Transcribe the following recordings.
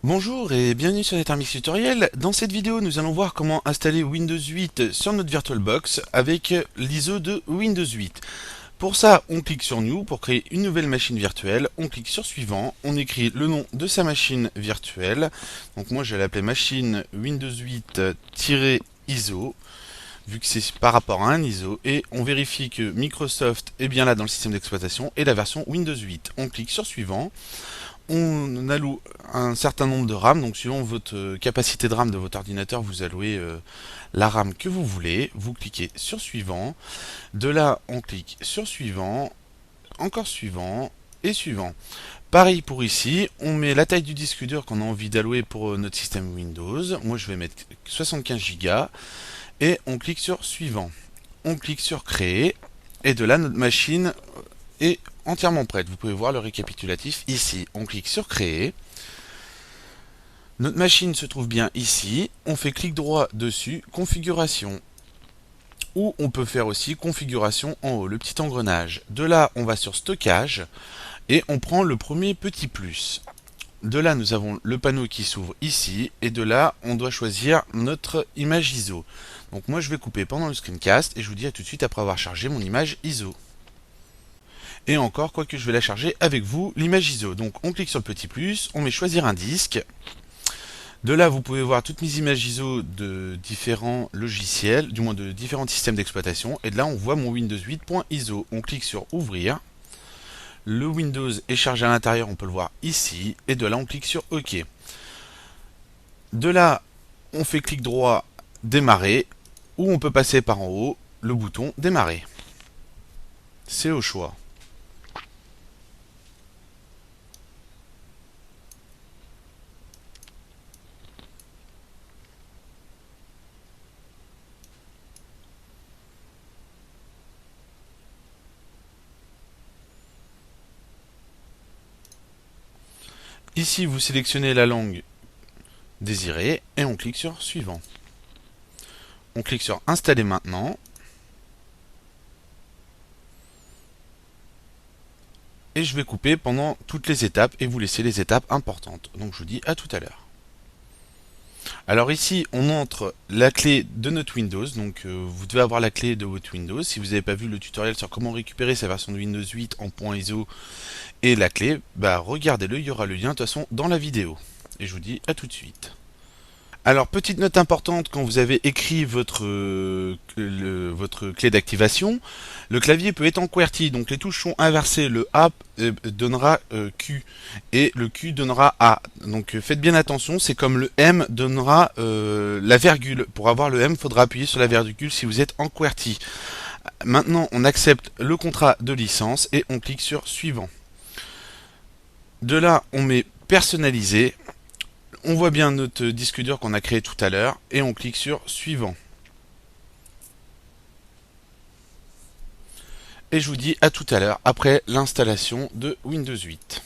Bonjour et bienvenue sur NetArmix Tutoriel. Dans cette vidéo, nous allons voir comment installer Windows 8 sur notre VirtualBox avec l'ISO de Windows 8. Pour ça, on clique sur New pour créer une nouvelle machine virtuelle. On clique sur Suivant. On écrit le nom de sa machine virtuelle. Donc moi, je vais l'appeler machine Windows 8-ISO, vu que c'est par rapport à un ISO. Et on vérifie que Microsoft est bien là dans le système d'exploitation et la version Windows 8. On clique sur Suivant. On alloue un certain nombre de RAM, donc suivant votre capacité de RAM de votre ordinateur, vous allouez la RAM que vous voulez. Vous cliquez sur Suivant. De là, on clique sur Suivant, encore Suivant et Suivant. Pareil pour ici, on met la taille du disque dur qu'on a envie d'allouer pour notre système Windows. Moi, je vais mettre 75 Go et on clique sur Suivant. On clique sur Créer et de là, notre machine est entièrement prête. Vous pouvez voir le récapitulatif ici. On clique sur Créer. Notre machine se trouve bien ici. On fait clic droit dessus, Configuration. Ou on peut faire aussi Configuration en haut, le petit engrenage. De là, on va sur Stockage et on prend le premier petit plus. De là, nous avons le panneau qui s'ouvre ici. Et de là, on doit choisir notre image ISO. Donc moi, je vais couper pendant le screencast et je vous dis à tout de suite après avoir chargé mon image ISO. Et encore, quoique je vais la charger avec vous, l'image ISO. Donc on clique sur le petit plus, on met choisir un disque. De là, vous pouvez voir toutes mes images ISO de différents logiciels, du moins de différents systèmes d'exploitation. Et de là, on voit mon Windows 8.ISO. On clique sur ouvrir. Le Windows est chargé à l'intérieur, on peut le voir ici. Et de là, on clique sur OK. De là, on fait clic droit, démarrer. Ou on peut passer par en haut, le bouton démarrer. C'est au choix. Ici, vous sélectionnez la langue désirée et on clique sur Suivant. On clique sur Installer maintenant. Et je vais couper pendant toutes les étapes et vous laisser les étapes importantes. Donc je vous dis à tout à l'heure. Alors ici, on entre la clé de notre Windows. Donc vous devez avoir la clé de votre Windows. Si vous n'avez pas vu le tutoriel sur comment récupérer sa version de Windows 8 en .ISO et la clé, bah regardez-le, il y aura le lien de toute façon dans la vidéo. Et je vous dis à tout de suite. Alors, petite note importante, quand vous avez écrit votre clé d'activation, le clavier peut être en QWERTY, donc les touches sont inversées. Le A donnera Q et le Q donnera A. Donc faites bien attention, c'est comme le M donnera la virgule. Pour avoir le M, il faudra appuyer sur la virgule si vous êtes en QWERTY. Maintenant, on accepte le contrat de licence et on clique sur Suivant. De là, on met Personnaliser. On voit bien notre disque dur qu'on a créé tout à l'heure et on clique sur Suivant. Et je vous dis à tout à l'heure après l'installation de Windows 8.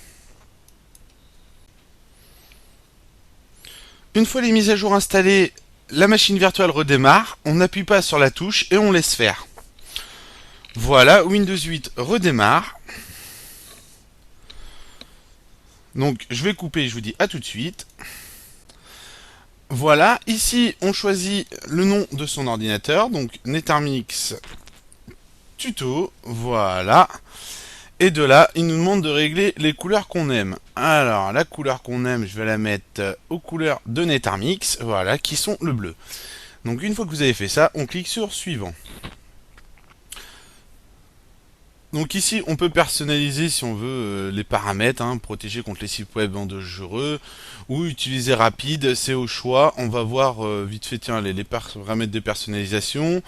Une fois les mises à jour installées, la machine virtuelle redémarre. On n'appuie pas sur la touche et on laisse faire. Voilà, Windows 8 redémarre. Donc je vais couper et je vous dis à tout de suite. Voilà, ici on choisit le nom de son ordinateur, donc NetArmix Tuto, voilà. Et de là, il nous demande de régler les couleurs qu'on aime. Alors, la couleur qu'on aime, je vais la mettre aux couleurs de NetArmix, voilà, qui sont le bleu. Donc une fois que vous avez fait ça, on clique sur Suivant. Donc ici, on peut personnaliser si on veut les paramètres, protéger contre les sites web dangereux ou utiliser rapide, c'est au choix. On va voir vite fait tiens, les paramètres de personnalisation.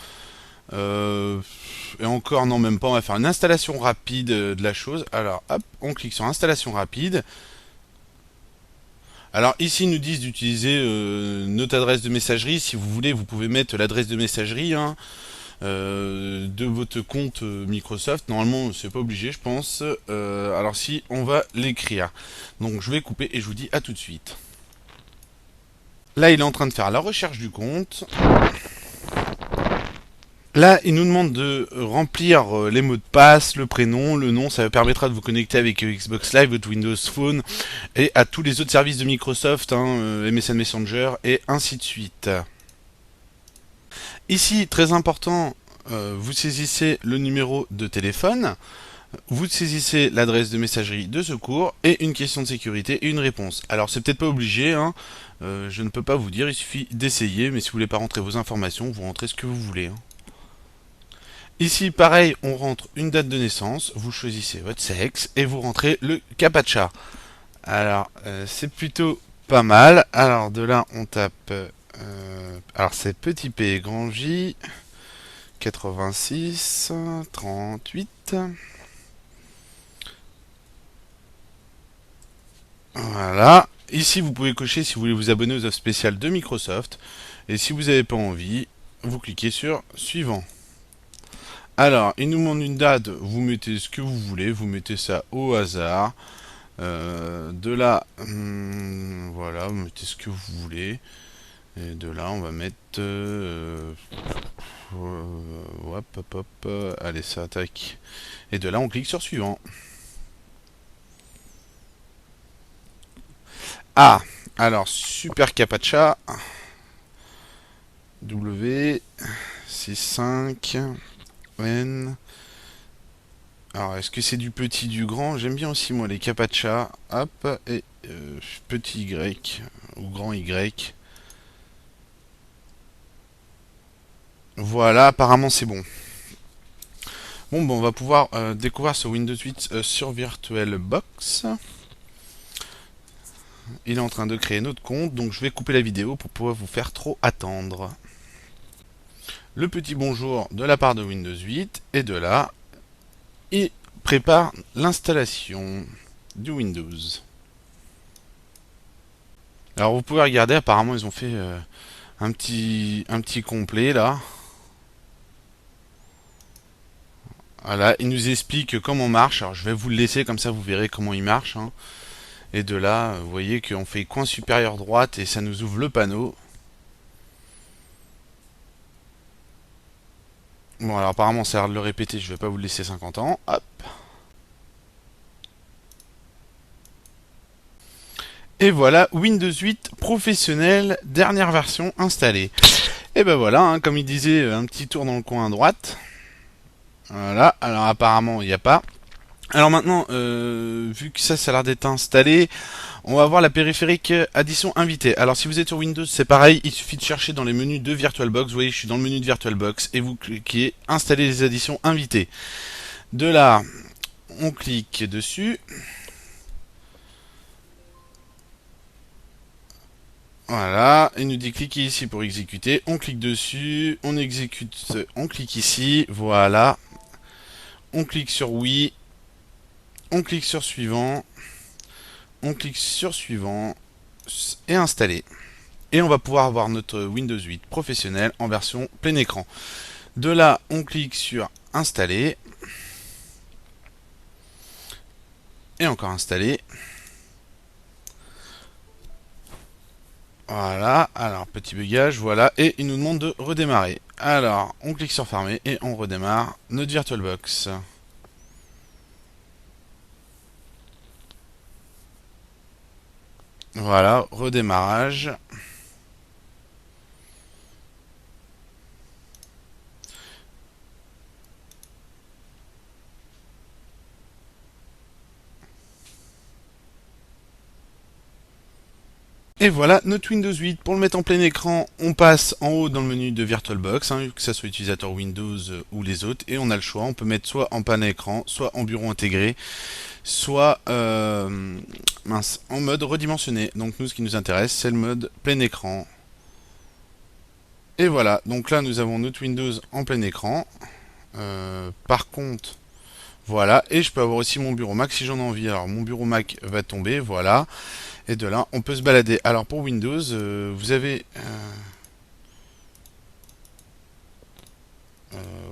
Et encore, non, même pas, on va faire une installation rapide de la chose. Alors, hop, on clique sur installation rapide. Alors ici, ils nous disent d'utiliser notre adresse de messagerie. Si vous voulez, vous pouvez mettre l'adresse de messagerie. De votre compte Microsoft. Normalement, c'est pas obligé, je pense. Alors si, on va l'écrire. Donc je vais couper et je vous dis à tout de suite. Là, il est en train de faire la recherche du compte. Là, il nous demande de remplir les mots de passe, le prénom, le nom. Ça permettra de vous connecter avec Xbox Live, votre Windows Phone et à tous les autres services de Microsoft, hein, MSN Messenger et ainsi de suite. Ici, très important, vous saisissez le numéro de téléphone, vous saisissez l'adresse de messagerie de secours et une question de sécurité et une réponse. Alors, c'est peut-être pas obligé, hein, je ne peux pas vous dire, il suffit d'essayer, mais si vous voulez pas rentrer vos informations, vous rentrez ce que vous voulez. Hein. Ici, pareil, on rentre une date de naissance, vous choisissez votre sexe et vous rentrez le CAPTCHA. Alors, c'est plutôt pas mal. Alors, de là, on tape. Alors, c'est petit p, grand J, 86, 38. Voilà. Ici, vous pouvez cocher si vous voulez vous abonner aux offres spéciales de Microsoft. Et si vous n'avez pas envie, vous cliquez sur suivant. Alors, il nous demande une date, vous mettez ce que vous voulez, vous mettez ça au hasard. De là, voilà, vous mettez ce que vous voulez. Et de là, on va mettre... hop, hop, hop, allez, ça attaque. Et de là, on clique sur suivant. Ah, alors, Super Captcha. W, 65, N... Alors, est-ce que c'est du petit, du grand? J'aime bien aussi, moi, les Captcha. Hop, et petit Y, ou grand Y. Voilà, apparemment, c'est bon. Bon, on va pouvoir découvrir ce Windows 8 sur VirtualBox. Il est en train de créer notre compte, donc je vais couper la vidéo pour pouvoir vous faire trop attendre. Le petit bonjour de la part de Windows 8, et de là, il prépare l'installation du Windows. Alors vous pouvez regarder, apparemment ils ont fait un petit complet là. Voilà, il nous explique comment marche. Alors je vais vous le laisser, comme ça vous verrez comment il marche. Hein. Et de là, vous voyez qu'on fait coin supérieur droite et ça nous ouvre le panneau. Bon, alors apparemment ça a l'air de le répéter, je vais pas vous le laisser 50 ans. Hop. Et voilà, Windows 8 professionnel, dernière version installée. Et ben voilà, hein, comme il disait, un petit tour dans le coin à droite. Voilà, alors apparemment il n'y a pas. Alors maintenant, vu que ça a l'air d'être installé, on va voir la périphérique addition invité. Alors si vous êtes sur Windows, c'est pareil, il suffit de chercher dans les menus de VirtualBox. Vous voyez, je suis dans le menu de VirtualBox et vous cliquez installer les additions invitées. De là, on clique dessus. Voilà, il nous dit cliquez ici pour exécuter. On clique dessus, on exécute, on clique ici, voilà. On clique sur oui, on clique sur suivant, on clique sur suivant et installer. Et on va pouvoir avoir notre Windows 8 professionnel en version plein écran. De là, on clique sur installer. Et encore installer. Voilà, alors petit bugage, voilà, et il nous demande de redémarrer. Alors, on clique sur fermer et on redémarre notre VirtualBox. Voilà, redémarrage. Et voilà notre Windows 8. Pour le mettre en plein écran, on passe en haut dans le menu de VirtualBox, hein, que ce soit utilisateur Windows ou les autres, et on a le choix. On peut mettre soit en plein écran, soit en bureau intégré, soit en mode redimensionné. Donc nous, ce qui nous intéresse, c'est le mode plein écran. Et voilà, donc là nous avons notre Windows en plein écran. Par contre, voilà, et je peux avoir aussi mon bureau Mac si j'en ai envie. Alors mon bureau Mac va tomber, voilà. Et de là, on peut se balader. Alors pour Windows, vous avez...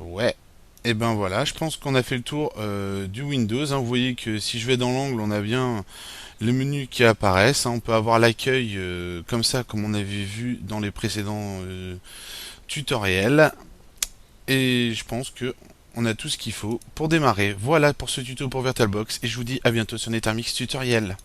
ouais. Et ben voilà, je pense qu'on a fait le tour du Windows. Hein. Vous voyez que si je vais dans l'angle, on a bien le menu qui apparaissent. Hein. On peut avoir l'accueil comme ça, comme on avait vu dans les précédents tutoriels. et je pense que on a tout ce qu'il faut pour démarrer. Voilà pour ce tuto pour VirtualBox et je vous dis à bientôt sur NetherMix Tutoriel.